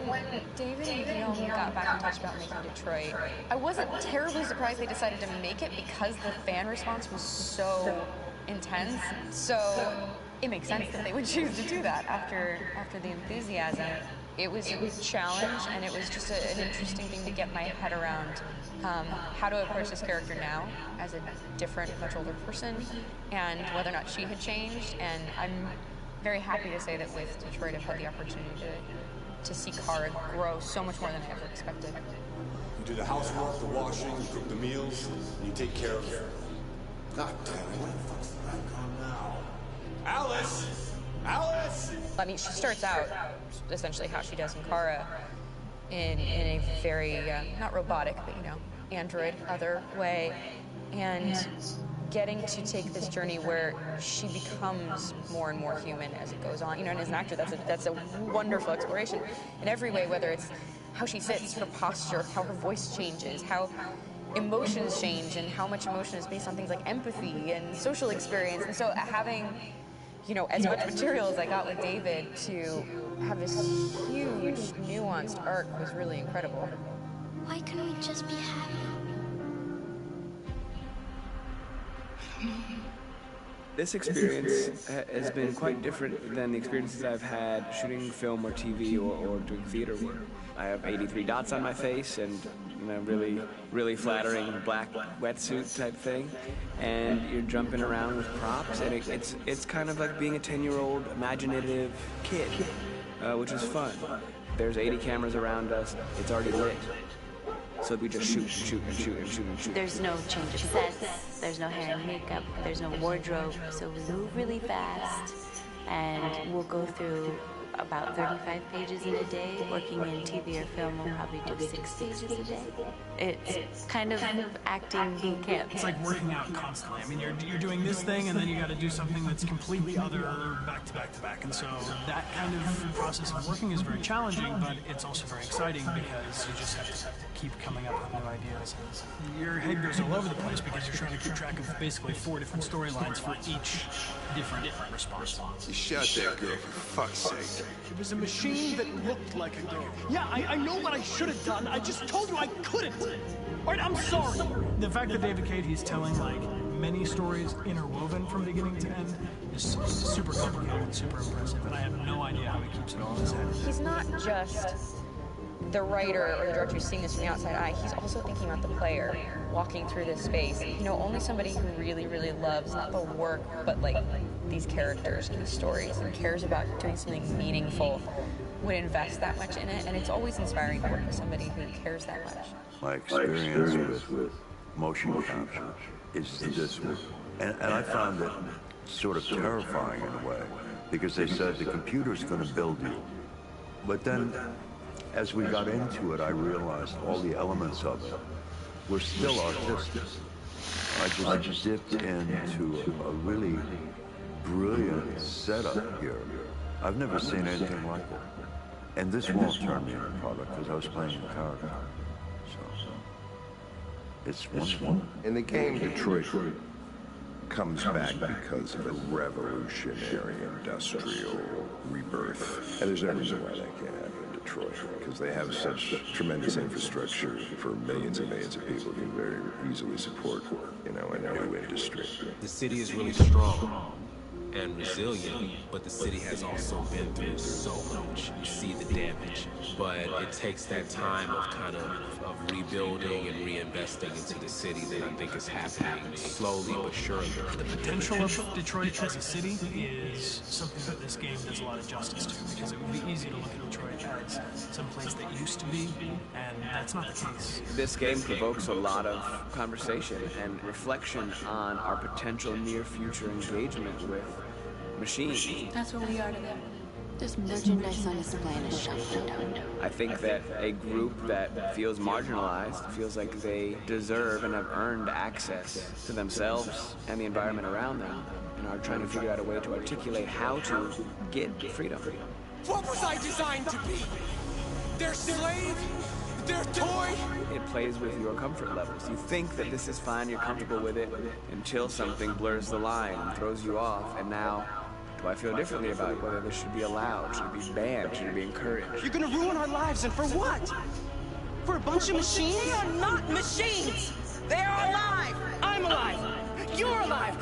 When David and Guillaume got back in touch about making Detroit, I wasn't terribly surprised they decided to make it because the fan response was so intense. So it makes sense that they would choose to do that after the enthusiasm. It was a challenge, and it was just an interesting thing to get my head around how to approach this character now as a different, much older person, and whether or not she had changed. And I'm very happy to say that with Detroit, I've had the opportunity to see Kara grow so much more than I ever expected. You do the housework, the washing, you cook the meals, and you take care of her. God damn it, what the fuck's the background now? Alice! Alice! I mean, she starts out essentially how she does in Kara in a very, not robotic, but, you know, android other way, and getting to take this journey where she becomes more and more human as it goes on. You know, and as an actor, that's a wonderful exploration in every way, whether it's how she sits, her posture, how her voice changes, how emotions change, and how much emotion is based on things like empathy and social experience. And so having, you know, as much material as I got with David to have this huge, nuanced arc was really incredible. Why couldn't we just be happy? This experience has been quite different than the experiences I've had shooting film or TV or doing theater work. I have 83 dots on my face and, you know, really flattering black wetsuit type thing, and you're jumping around with props, and it's kind of like being a 10-year-old imaginative kid, which is fun. There's 80 cameras around us. It's already lit. So we just shoot and shoot and shoot and shoot and shoot. There's no change of sets, there's no hair and makeup, there's no wardrobe, so we move really fast, and we'll go through about 35 pages in a day. Working in TV or film, we'll probably do 6 pages a day. It's kind of acting boot camp. It's like working out constantly. I mean, you're doing this thing, and then you got to do something that's completely other, back to back to back. And so that kind of process of working is very challenging, but it's also very exciting because you just have to keep coming up with new ideas. Your head goes all over the place because you're trying to keep track of basically 4 different storylines for each different response. You shot that girl, for fuck's sake. It was a machine that looked like a girl. Yeah, I know what I should have done. I just told you I couldn't. All right, I'm sorry. The fact that David Cage, he's telling like many stories interwoven from beginning to end is super complicated and super impressive, and I have no idea how he keeps it all in his head. He's not just the writer or the director seeing this from the outside eye, he's also thinking about the player walking through this space. You know, only somebody who really, really loves not the work, but like these characters and the stories and cares about doing something meaningful would invest that much in it, and it's always inspiring to work with somebody who cares that much. My experience with motion capture is this one. And I found it sort of terrifying in a way, because they said the computer's going to build you. But then, as we got into it, I realized all the elements of it were still artistic. I just dipped into a really brilliant setup here. I've never seen anything like it. And this won't turn me into a product because I was playing a character. So it's wonderful. And the game Detroit comes back because of a revolutionary industrial rebirth. And there's no reason why that can't happen in Detroit, because they have such tremendous infrastructure for millions and millions of people who can very easily support, you know, a new industry. The city is really strong and resilient, but the city has also been through so much. You see the damage, but it takes that time of kind of rebuilding and reinvesting into the city that I think is happening slowly but surely. The potential of Detroit as a city is something that this game does a lot of justice to, because it would be easy to look at Detroit as some place that used to be, and that's not the case. This game provokes a lot of conversation and reflection on our potential near future engagement with machines. That's what we are to them. There's merchandise on display in a shop window. I think that a group that feels marginalized, feels like they deserve and have earned access to themselves and the environment around them, and are trying to figure out a way to articulate how to get freedom. What was I designed to be? Their slave? Their toy? It plays with your comfort levels. You think that this is fine, you're comfortable with it, until something blurs the line and throws you off, and now Do I feel differently about whether this should be allowed? Should it be banned? Should it be encouraged? You're gonna ruin our lives, and for what? For a bunch of machines? They are not machines! They are alive! I'm alive! You're alive!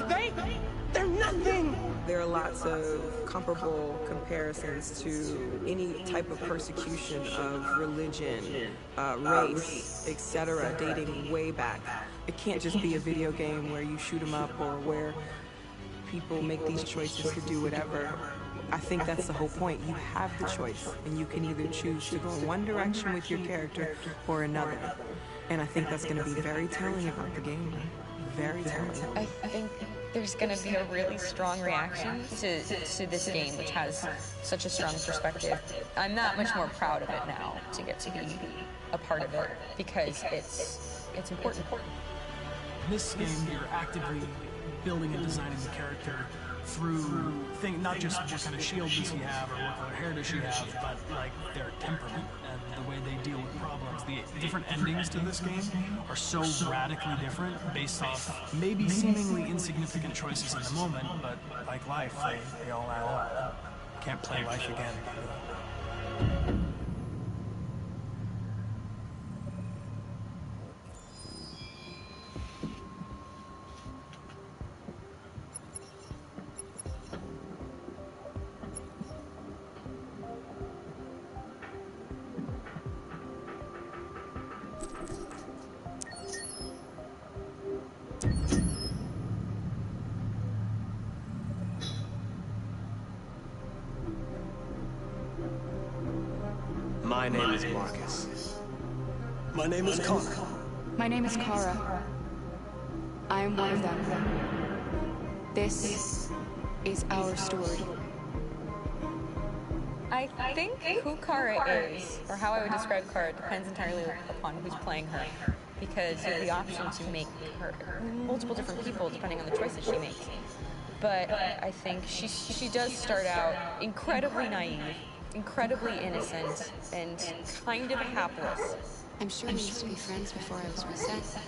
They're nothing! There are lots of comparable comparisons to any type of persecution of religion, race, etc., dating way back. It can't just be a video game where you shoot them up or where people make these choices to do whatever. I think that's the whole point. You have the choice, and you can either choose to go in one direction with your character or another. And I think that's going to be very telling about the game. Very telling. I think there's going to be a really strong reaction to this game, which has such a strong perspective. I'm that much more proud of it now to get to be a part of it because it's important. In this game, you're actively building and designing the character through not just what kind of shield does he have or what color hair does she have, but like their temperament and the way they deal with problems. The different endings to this game are so radically different based off maybe seemingly insignificant choices in the moment, but like life, they all add up. Can't play life again. My name is Marcus. My name is Connor. My name is Kara. I am one of them. This is our story. I think who Kara is, or how I would describe Kara, depends entirely upon who's playing her. Because you have the option to make her multiple different people depending on the choices she makes. But I think she does start out incredibly naive, incredibly innocent, and kind of hapless. I'm sure we used to be friends before I was reset.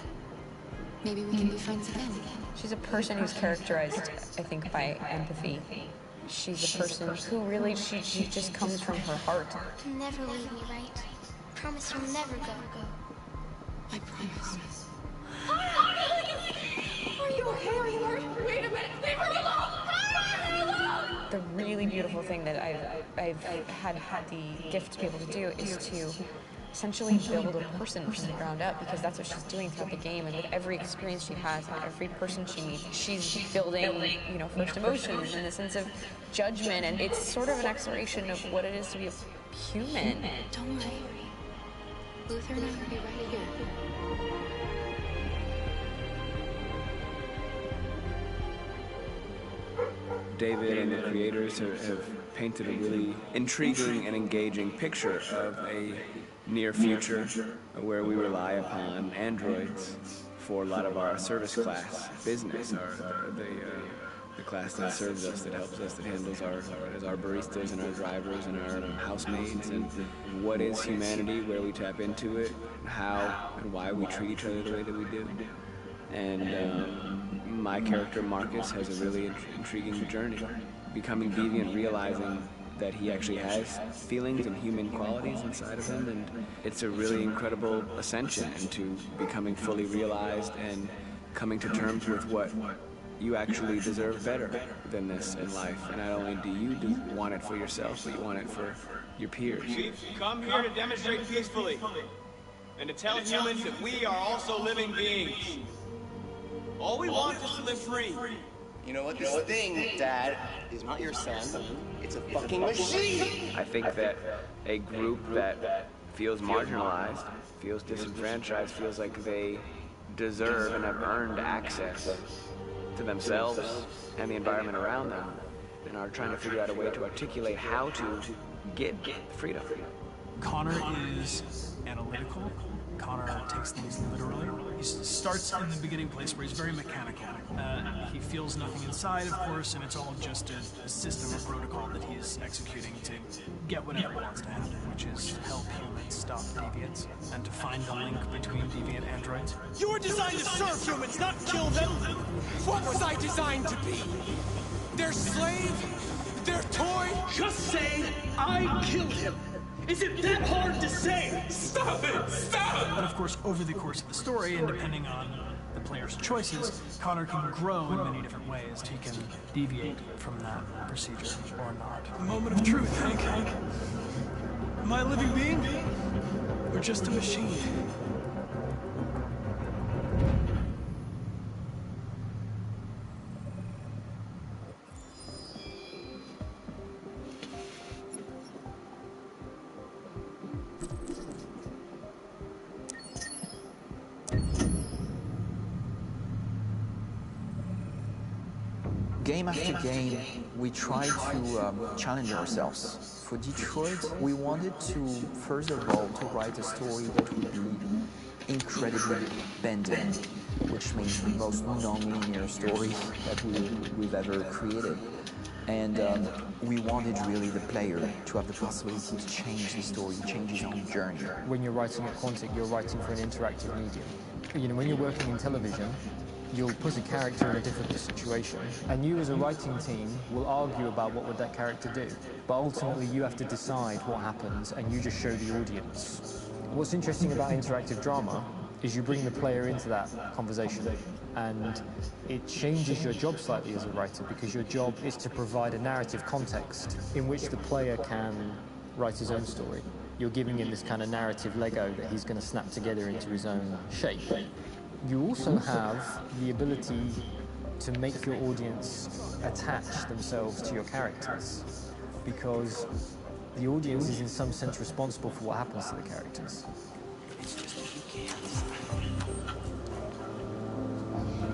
Maybe we can be friends again. She's a person who's characterized, I think, by empathy. She's a person who really, she just comes from her heart. You'll never leave me, right? Promise you'll never go. I promise. Are you okay? Are you hurt? Wait a minute! Leave her alone! Leave her alone! The really beautiful thing that I've had the gift to be able to do is to essentially build a person from the ground up, because that's what she's doing throughout the game. And with every experience she has, and every person she meets, she's building, first emotions and a sense of judgment, and it's sort of an exploration of what it is to be a human. Don't worry. Luther and I will be right here. David and the creators have painted a really intriguing and engaging picture of a near future where we rely upon androids for a lot of our service class business, the class that serves us, that helps us, that handles our baristas and our drivers and our housemaids. And what is humanity, where we tap into it, how and why we treat each other the way that we do. And my character Marcus has a really intriguing journey, becoming deviant, realizing that he actually has feelings and human qualities inside of him, and it's a really incredible ascension into becoming fully realized and coming to terms with what you actually deserve better than this in life. And not only do you want it for yourself, but you want it for your peers. We've come here to demonstrate peacefully and to tell humans that we are also living beings. All we want is to live free. You know what? This thing, Dad, is not your son. It's a fucking machine! I think that a group that feels marginalized, feels disenfranchised, feels like they deserve and have earned access to themselves and the environment around them, and are trying to figure out a way to articulate how to get freedom. Connor is analytical. Connor takes things literally. He starts in the beginning place where he's very mechanical. He feels nothing inside, of course, and it's all just a system or protocol that he's executing to get whatever he wants to happen, which is help humans stop deviants and to find the link between deviant androids. You were designed to serve humans, not kill them! What was I designed to be? Their slave? their toy? Just say, I killed him. Is it that hard to say? Stop it! Stop! But of course, over the course of the story, and depending on the player's choices, Connor can grow in many different ways. He can deviate from that procedure or not. The moment of truth, Hank. Am I a living being? Or just a machine? Game after game, we tried to challenge ourselves. For Detroit, we wanted to, first of all, to write a story that would be incredibly bending, which means the most non-linear story that we've ever created. And we wanted really the player to have the possibility to change the story, change his own journey. When you're writing at Quantic, you're writing for an interactive medium. You know, when you're working in television, you'll put a character in a difficult situation, and you as a writing team will argue about what would that character do. But ultimately you have to decide what happens, and you just show the audience. What's interesting about interactive drama is you bring the player into that conversation, and it changes your job slightly as a writer, because your job is to provide a narrative context in which the player can write his own story. You're giving him this kind of narrative Lego that he's going to snap together into his own shape. You also have the ability to make your audience attach themselves to your characters, because the audience is in some sense responsible for what happens to the characters. It's just that you can't.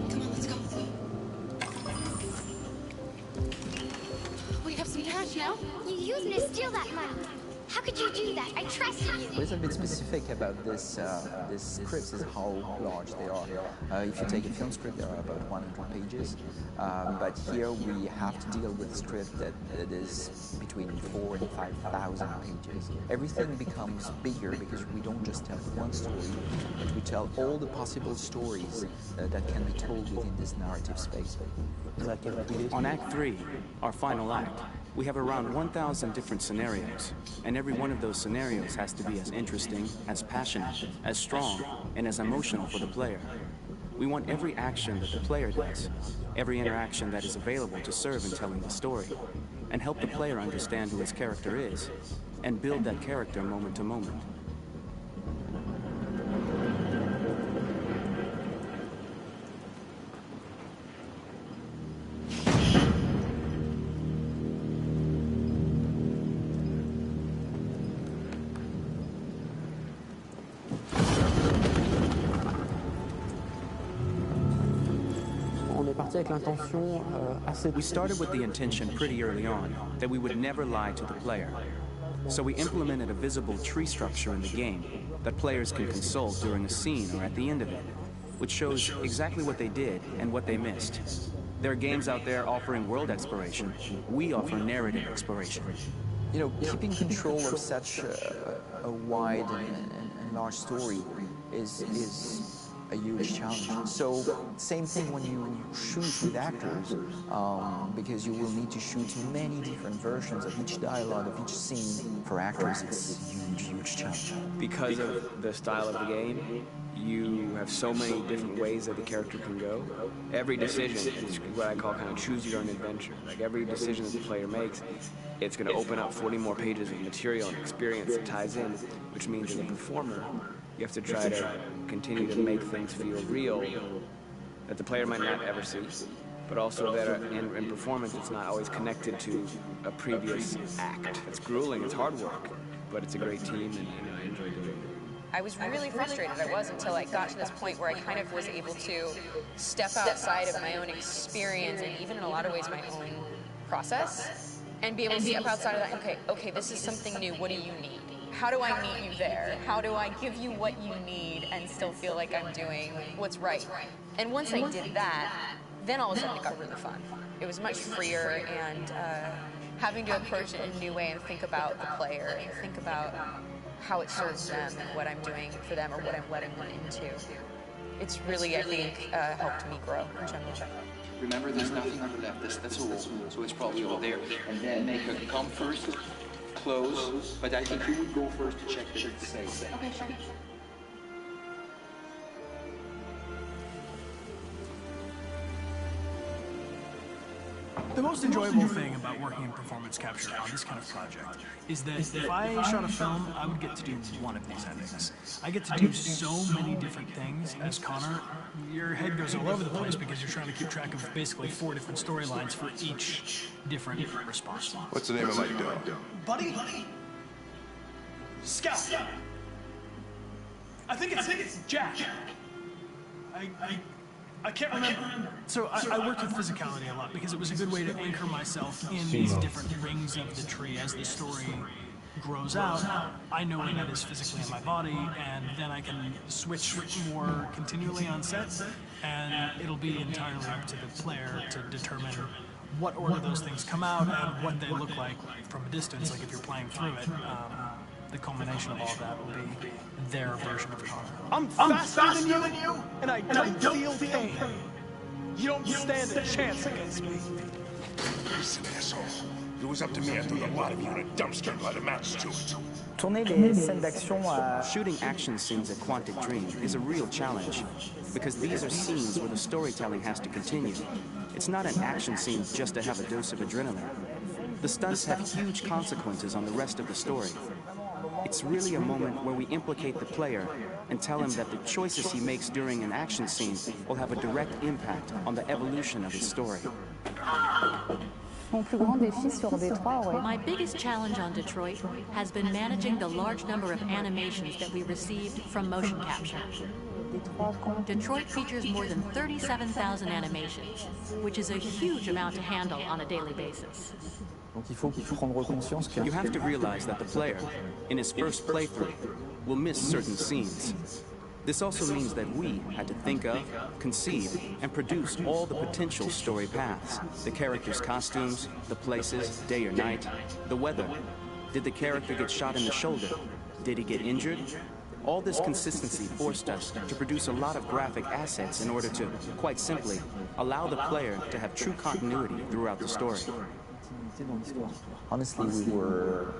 Come on, let's go. We have some cash now. You used me to steal that money. How could you do that? I trusted you. What's a bit specific about this scripts is how large they are. If you take a film script, there are about 100 pages, but here we have to deal with a script that is between 4,000 and 5,000 pages. Everything becomes bigger because we don't just tell one story, but we tell all the possible stories that can be told within this narrative space. On Act 3, our final act, we have around 1,000 different scenarios, and every one of those scenarios has to be as interesting, as passionate, as strong, and as emotional for the player. We want every action that the player does, every interaction that is available to serve in telling the story, and help the player understand who his character is, and build that character moment to moment. We started with the intention pretty early on that we would never lie to the player. So we implemented a visible tree structure in the game that players can consult during a scene or at the end of it, which shows exactly what they did and what they missed. There are games out there offering world exploration. We offer narrative exploration. You know, keeping control of such a wide and large story is a huge challenge. So same thing when you shoot with actors, because you will need to shoot many different versions of each dialogue, of each scene. For actors, it's a huge challenge. Because of the style of the game, you have so many different ways that the character can go. Every decision is what I call kind of choose your own adventure. Like every decision that the player makes, it's going to open up 40 more pages of material and experience that ties in, which means as a performer, you have to try to continue to make things feel real that the player might not ever see, but also that in performance it's not always connected to a previous act. It's grueling, it's hard work, but it's a great team and I enjoy doing it. I was really frustrated. I was until I got to this point where I kind of was able to step outside of my own experience and even in a lot of ways my own process and be able to step outside of that. Okay, this is something new. What do you need? How do I meet you there? How do I give you what you need and still feel like I'm doing what's right? And once I did that, then all of a sudden it got really fun. It was much freer, and having to approach it in a new way and think about the player and think about how it serves them and what I'm doing for them or what I'm letting them into. It's really, I think, helped me grow in general. Remember, there's nothing on the left. That's a wall, so it's probably all there. And then make her come first, close. But I think you would go first to check that it's safe. Okay, sure. The most enjoyable thing about working in performance capture on this kind of project is that if I shot a film, I would get to do one of these endings. I get to do so many different things as Connor. Your head goes all over the place because you're trying to keep track of basically 4 different storylines for each different response. What's the name of my dog? Buddy? Scout. I think it's Jack. I can't remember. So I worked with physicality a lot because it was a good way to anchor myself in these different rings of the tree as the story grows out. I know where that is physically in my body, and then I can switch more continually on set, and it'll be entirely up to the player to determine what order those things come out and what they look like from a distance, like if you're playing through it. The culmination of all that will be their version of Connor. I'm faster than you, and I don't feel pain. You don't stand a chance against me. Listen, asshole. If it was up to me, I'd throw the lot of you in a dumpster and let a match to it. Tourner des scènes d'action Shooting action scenes at Quantic Dream is a real challenge because these are scenes where the storytelling has to continue. It's not an action scene just to have a dose of adrenaline. The stunts have huge consequences on the rest of the story. It's really a moment where we implicate the player and tell him that the choices he makes during an action scene will have a direct impact on the evolution of his story. My biggest challenge on Detroit has been managing the large number of animations that we received from motion capture. Detroit features more than 37,000 animations, which is a huge amount to handle on a daily basis. You have to realize that the player, in his first playthrough, will miss certain scenes. This also means that we had to think of, conceive, and produce all the potential story paths. The characters' costumes, the places, day or night, the weather. Did the character get shot in the shoulder? Did he get injured? All this consistency forced us to produce a lot of graphic assets in order to, quite simply, allow the player to have true continuity throughout the story. Honestly, we were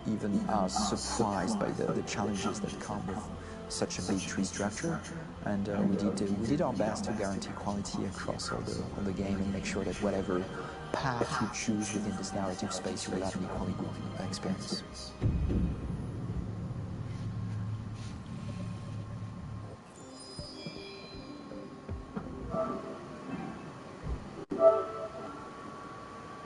even surprised by the challenges that come with such a big tree structure, and we did our best to guarantee quality across all the game and make sure that whatever path you choose within this narrative space, you will have an equally good experience.